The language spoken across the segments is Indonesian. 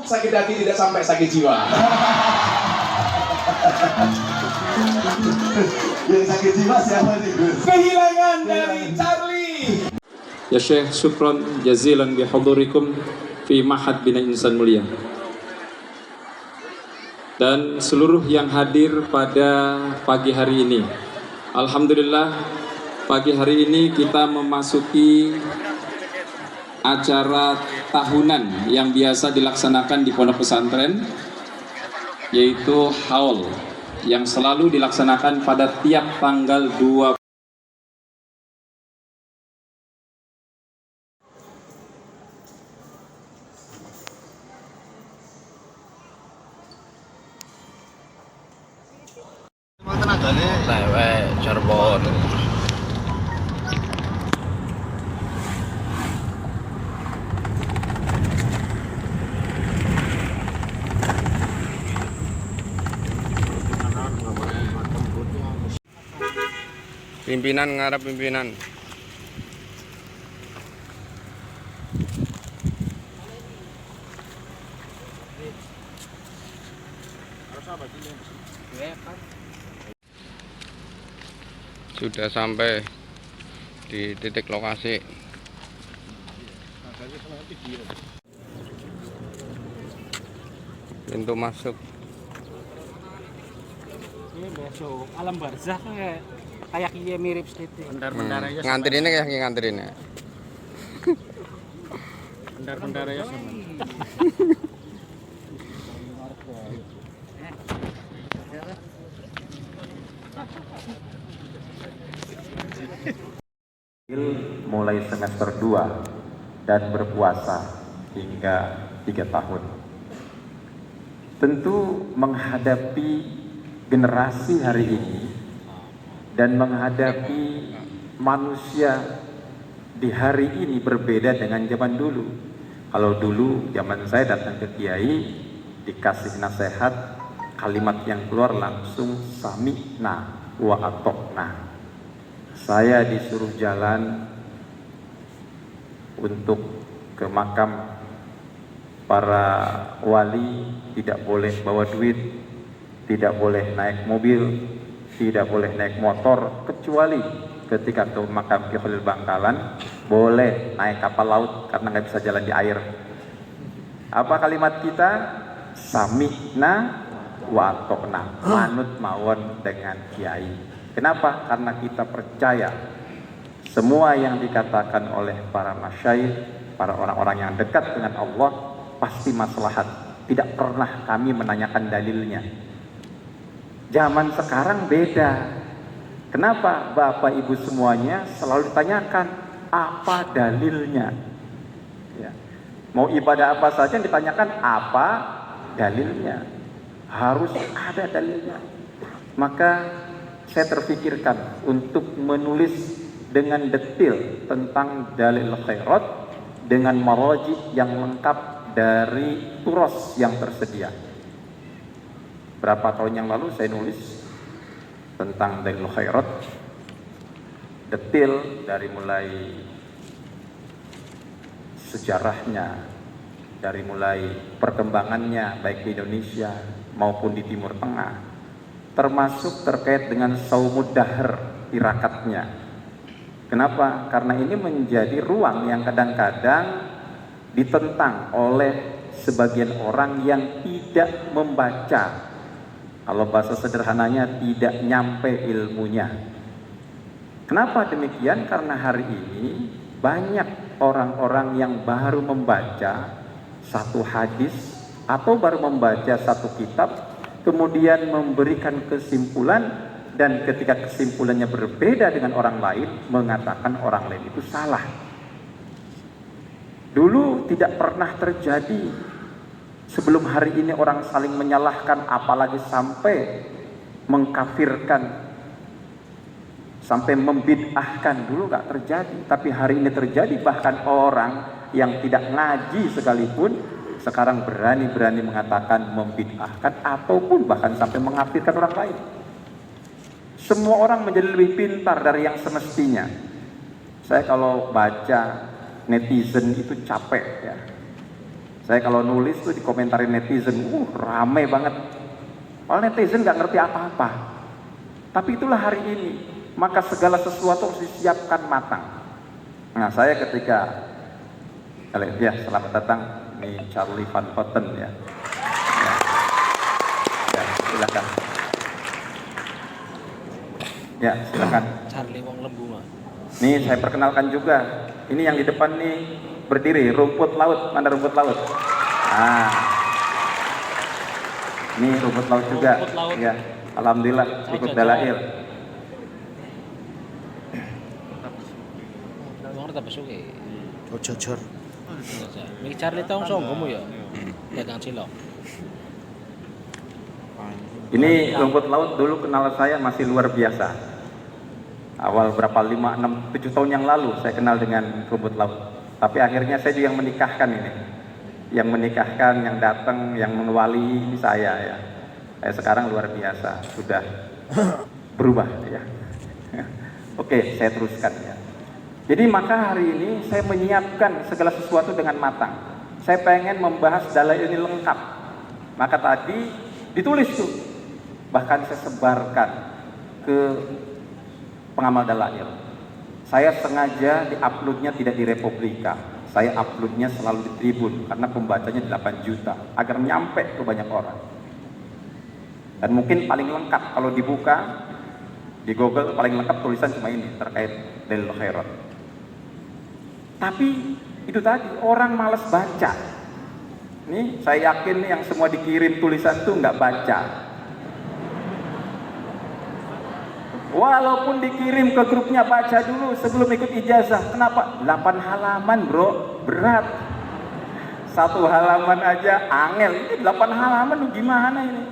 Sakit hati tidak sampai sakit jiwa. Yang sakit jiwa siapa nih Gus? Kehilangan dari Charlie. Ya Syekh, syukran jazilan bihudurikum fi Ma'had Bina Insan Mulia. Dan seluruh yang hadir pada pagi hari ini. Alhamdulillah, pagi hari ini kita memasuki acara tahunan yang biasa dilaksanakan di pondok pesantren, yaitu haul yang selalu dilaksanakan pada tiap tanggal 2. Lewek Cirebon. Pimpinan ngarep pimpinan. Sudah sampai di titik lokasi. Pintu masuk. Ini besok alam barzah kayak iya mirip sedikit. Bendar-bendar aja. Nganterinnya kayak nganterinnya. Bendar-bendar aja sama. Mulai semester 2 dan berpuasa hingga 3 tahun. Tentu menghadapi generasi hari ini dan menghadapi manusia di hari ini berbeda dengan zaman dulu. Kalau dulu zaman saya datang ke kiai dikasih nasihat, kalimat yang keluar langsung sami'na wa atokna. Saya disuruh jalan untuk ke makam para wali, tidak boleh bawa duit, tidak boleh naik mobil, tidak boleh naik motor, kecuali ketika ke makam Ki Khalil Bangkalan boleh naik kapal laut karena nggak bisa jalan di air. Apa kalimat kita? Sami'na wa atokna, manut mawon dengan kiai. Kenapa? Karena kita percaya semua yang dikatakan oleh para masyayikh, para orang-orang yang dekat dengan Allah pasti maslahat. Tidak pernah kami menanyakan dalilnya. Zaman sekarang beda. Kenapa Bapak Ibu semuanya selalu ditanyakan apa dalilnya? Ya. Mau ibadah apa saja ditanyakan apa dalilnya. Harus ada dalilnya. Maka saya terpikirkan untuk menulis dengan detail tentang dalil khairat dengan maraji yang lengkap dari turos yang tersedia. Berapa tahun yang lalu saya nulis tentang dalil khairat, detail dari mulai sejarahnya, dari mulai perkembangannya baik di Indonesia maupun di Timur Tengah, termasuk terkait dengan saumud dahr, tirakatnya. Kenapa? Karena ini menjadi ruang yang kadang-kadang ditentang oleh sebagian orang yang tidak membaca. Kalau bahasa sederhananya tidak nyampe ilmunya. Kenapa demikian? Karena hari ini banyak orang-orang yang baru membaca satu hadis atau baru membaca satu kitab, kemudian memberikan kesimpulan, dan ketika kesimpulannya berbeda dengan orang lain, mengatakan orang lain itu salah. Dulu tidak pernah terjadi. Sebelum hari ini orang saling menyalahkan, apalagi sampai mengkafirkan, sampai membid'ahkan. Dulu gak terjadi, tapi hari ini terjadi. Bahkan orang yang tidak ngaji sekalipun sekarang berani-berani mengatakan membid'ahkan ataupun bahkan sampai mengkafirkan orang lain. Semua orang menjadi lebih pintar dari yang semestinya. Saya kalau baca netizen itu capek ya. Saya kalau nulis tuh dikomentarin netizen, rame banget. Kalau netizen nggak ngerti apa-apa. Tapi itulah hari ini. Maka segala sesuatu harus disiapkan matang. Nah, saya ketika ya, selamat datang nih Charlie Van Houten ya. Ya, silakan. Ya, silakan. Charlie wong lembu mah. Nih saya perkenalkan juga. Ini yang di depan nih berdiri, rumput laut. Mana rumput laut? Nah, ini rumput laut juga. Rumput laut. Ya, alhamdulillah ikut dalail. Wong tetap suke. Jor. Miki Charlie tahu songgomu ya. Dagang cilok. Ini rumput laut dulu kenal saya masih luar biasa. Awal berapa 5, 6, 7 tahun yang lalu saya kenal dengan rumput laut. Tapi akhirnya saya juga yang menikahkan ini. Yang menikahkan, yang datang, yang mengwali saya ya. Saya sekarang luar biasa, sudah berubah ya. Oke, saya teruskan ya. Jadi maka hari ini saya menyiapkan segala sesuatu dengan matang. Saya pengen membahas dalail ini lengkap. Maka tadi ditulis tuh. Bahkan saya sebarkan ke pengamal dalail. Saya sengaja di-uploadnya tidak di Republika. Saya uploadnya selalu di Tribun karena pembacanya 8 juta agar nyampe ke banyak orang. Dan mungkin paling lengkap kalau dibuka di Google paling lengkap tulisan cuma ini terkait dalil khairat. Tapi itu tadi orang malas baca. Nih saya yakin nih yang semua dikirim tulisan tuh nggak baca. Walaupun dikirim ke grupnya baca dulu sebelum ikut ijazah. Kenapa? 8 halaman bro, berat. 1 halaman aja angel. Ini 8 halaman gimana ini?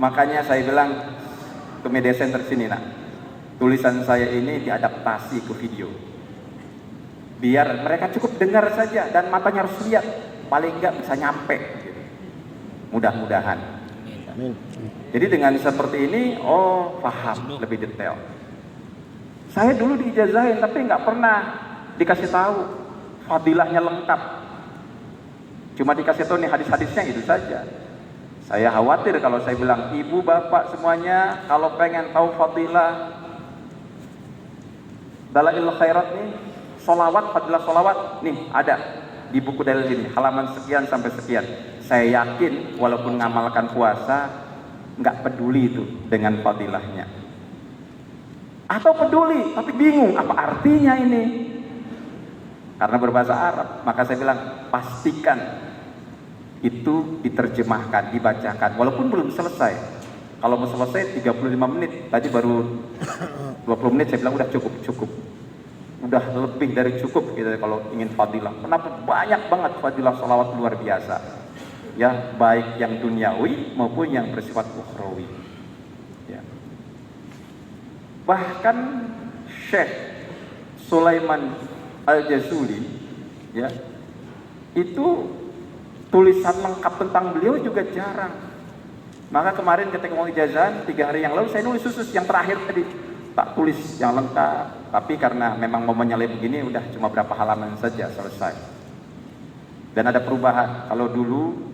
Makanya saya bilang ke media center sini nak, tulisan saya ini diadaptasi ke video. Biar mereka cukup dengar saja dan matanya harus lihat. Paling enggak bisa nyampe. Mudah-mudahan. Amin. Jadi dengan seperti ini, paham lebih detail. Saya dulu diijazahin tapi nggak pernah dikasih tahu fadilahnya lengkap. Cuma dikasih tahu nih hadis-hadisnya itu saja. Saya khawatir kalau saya bilang ibu bapak semuanya kalau pengen tahu fadilah dalail khairat nih, solawat, fadilah solawat nih ada di buku dalil ini halaman sekian sampai sekian. Saya yakin walaupun ngamalkan puasa nggak peduli itu dengan fadilahnya. Atau peduli tapi bingung apa artinya ini. Karena berbahasa Arab, maka saya bilang pastikan itu diterjemahkan, dibacakan walaupun belum selesai. Kalau mau selesai 35 menit, tadi baru 20 menit saya bilang udah cukup. Udah lebih dari cukup gitu kalau ingin fadilah. Kenapa banyak banget fadilah salawat luar biasa. Ya, baik yang duniawi maupun yang bersifat ukhrawi. Ya. Bahkan Syekh Sulaiman Al-Jazuli ya, itu tulisan lengkap tentang beliau juga jarang. Maka kemarin ketika mau ijazah 3 hari yang lalu saya nulis khusus yang terakhir tadi tak tulis yang lengkap. Tapi karena memang mau menyalip begini udah cuma berapa halaman saja selesai. Dan ada perubahan. Kalau dulu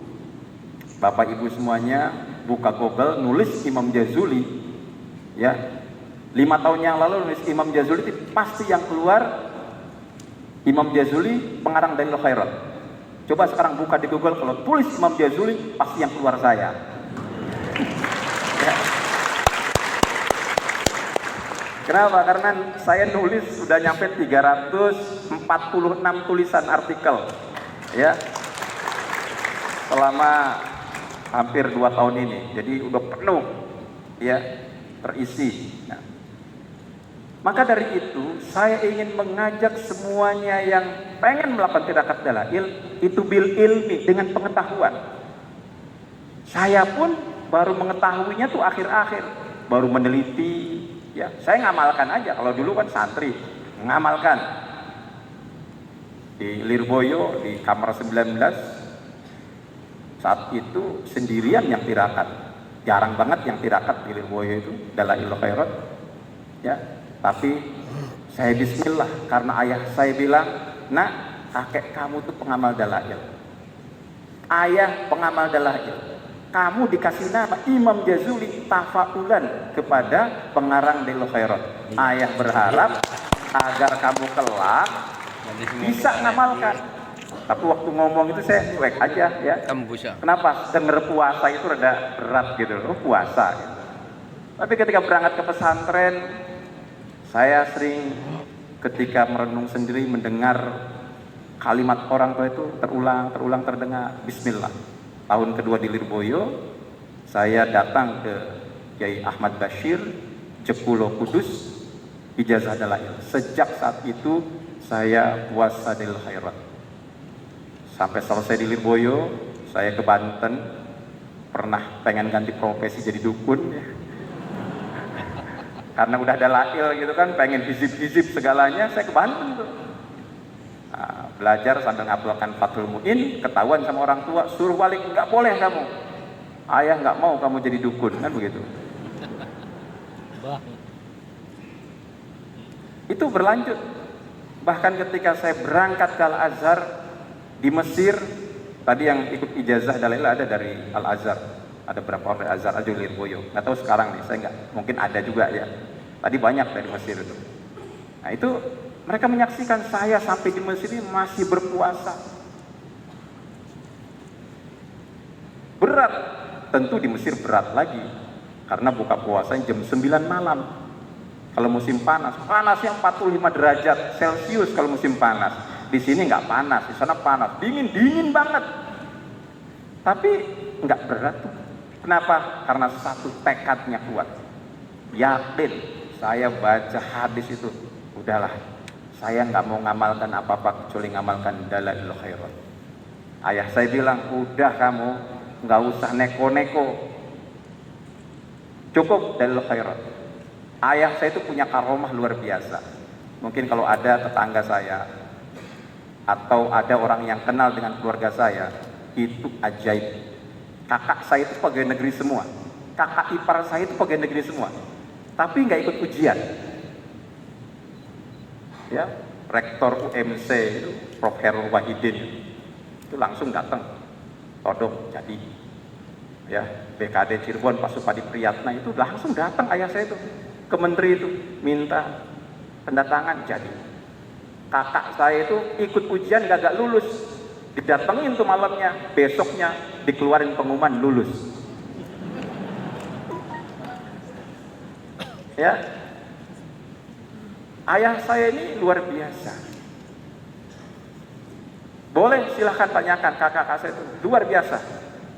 Bapak Ibu semuanya buka Google nulis Imam Jazuli ya 5 tahun yang lalu nulis Imam Jazuli pasti yang keluar Imam Jazuli pengarang dalil khairat. Coba sekarang buka di Google kalau tulis Imam Jazuli pasti yang keluar saya ya. Kenapa? Karena saya nulis sudah nyampe 346 tulisan artikel ya selama hampir 2 tahun ini, jadi udah penuh ya terisi. Nah, maka dari itu saya ingin mengajak semuanya yang pengen melakukan tirakat dalail itu bil ilmi dengan pengetahuan. Saya pun baru mengetahuinya tuh akhir-akhir, baru meneliti ya. Saya ngamalkan aja, kalau dulu kan santri ngamalkan di Lirboyo di kamar 19. Saat itu sendirian yang tirakat, jarang banget yang tirakat di Lirboyo itu dalail khairat ya. Tapi saya bismillah karena ayah saya bilang, nak kakek kamu tuh pengamal dalail. ayah pengamal dalail. Kamu dikasih nama Imam Jazuli tafaulan kepada pengarang Dalail Khairat. Ayah berharap agar kamu kelak bisa ngamalkan. Tapi waktu ngomong itu saya cuek aja ya. Kenapa? Denger puasa itu rada berat gitu loh, puasa gitu. Tapi ketika berangkat ke pesantren, saya sering ketika merenung sendiri mendengar kalimat orang tua itu terulang terdengar. Bismillah. Tahun kedua di Lirboyo, saya datang ke Kiai Ahmad Bashir, Jekulo Kudus, ijazah dalail. Sejak saat itu saya puasa Dalail Khairat. Sampai selesai di Lirboyo, saya ke Banten, pernah pengen ganti profesi jadi dukun ya. Karena udah dalail gitu kan, pengen hizib-hizib segalanya, saya ke Banten tuh. Nah, belajar sambil ngapalkan Fathul Mu'in, ketahuan sama orang tua, suruh balik, nggak boleh kamu. Ayah nggak mau kamu jadi dukun, kan begitu. Itu berlanjut. Bahkan ketika saya berangkat ke Al-Azhar di Mesir, tadi yang ikut ijazah dalail ada dari Al-Azhar. Ada berapa orang dari Al-Azhar, Ajul Lirboyo. Nggak tahu sekarang nih, saya nggak, mungkin ada juga ya. Tadi banyak dari Mesir itu. Nah itu mereka menyaksikan saya sampai di Mesir ini masih berpuasa. Berat, tentu di Mesir berat lagi. Karena buka puasa jam 9 malam. Kalau musim panas, panasnya 45 derajat Celcius kalau musim panas. Di sini nggak panas, di sana panas, dingin banget. Tapi nggak berat tuh. Kenapa? Karena satu tekadnya kuat. Yakin, saya baca hadis itu, udahlah. Saya nggak mau ngamalkan apa-apa kecuali ngamalkan Dalail Khairat. Ayah saya bilang, udah kamu nggak usah neko-neko, cukup Dalail Khairat. Ayah saya itu punya karomah luar biasa. Mungkin kalau ada tetangga saya atau ada orang yang kenal dengan keluarga saya, itu ajaib. Kakak saya itu pegawai negeri semua, kakak ipar saya itu pegawai negeri semua, tapi nggak ikut ujian. Ya, rektor UMC itu Prof. Herul Wahidin itu langsung datang, todong jadi. Ya, BKD Cirebon Pak Supadi Priyatna itu langsung datang ayah saya itu ke menteri itu minta tanda tangan jadi. Kakak saya itu ikut ujian gak lulus, didatengin tuh malamnya, besoknya dikeluarin pengumuman lulus. Ya, ayah saya ini luar biasa. Boleh silahkan tanyakan kakak saya itu luar biasa.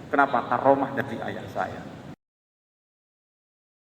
Kenapa? Karomah dari ayah saya.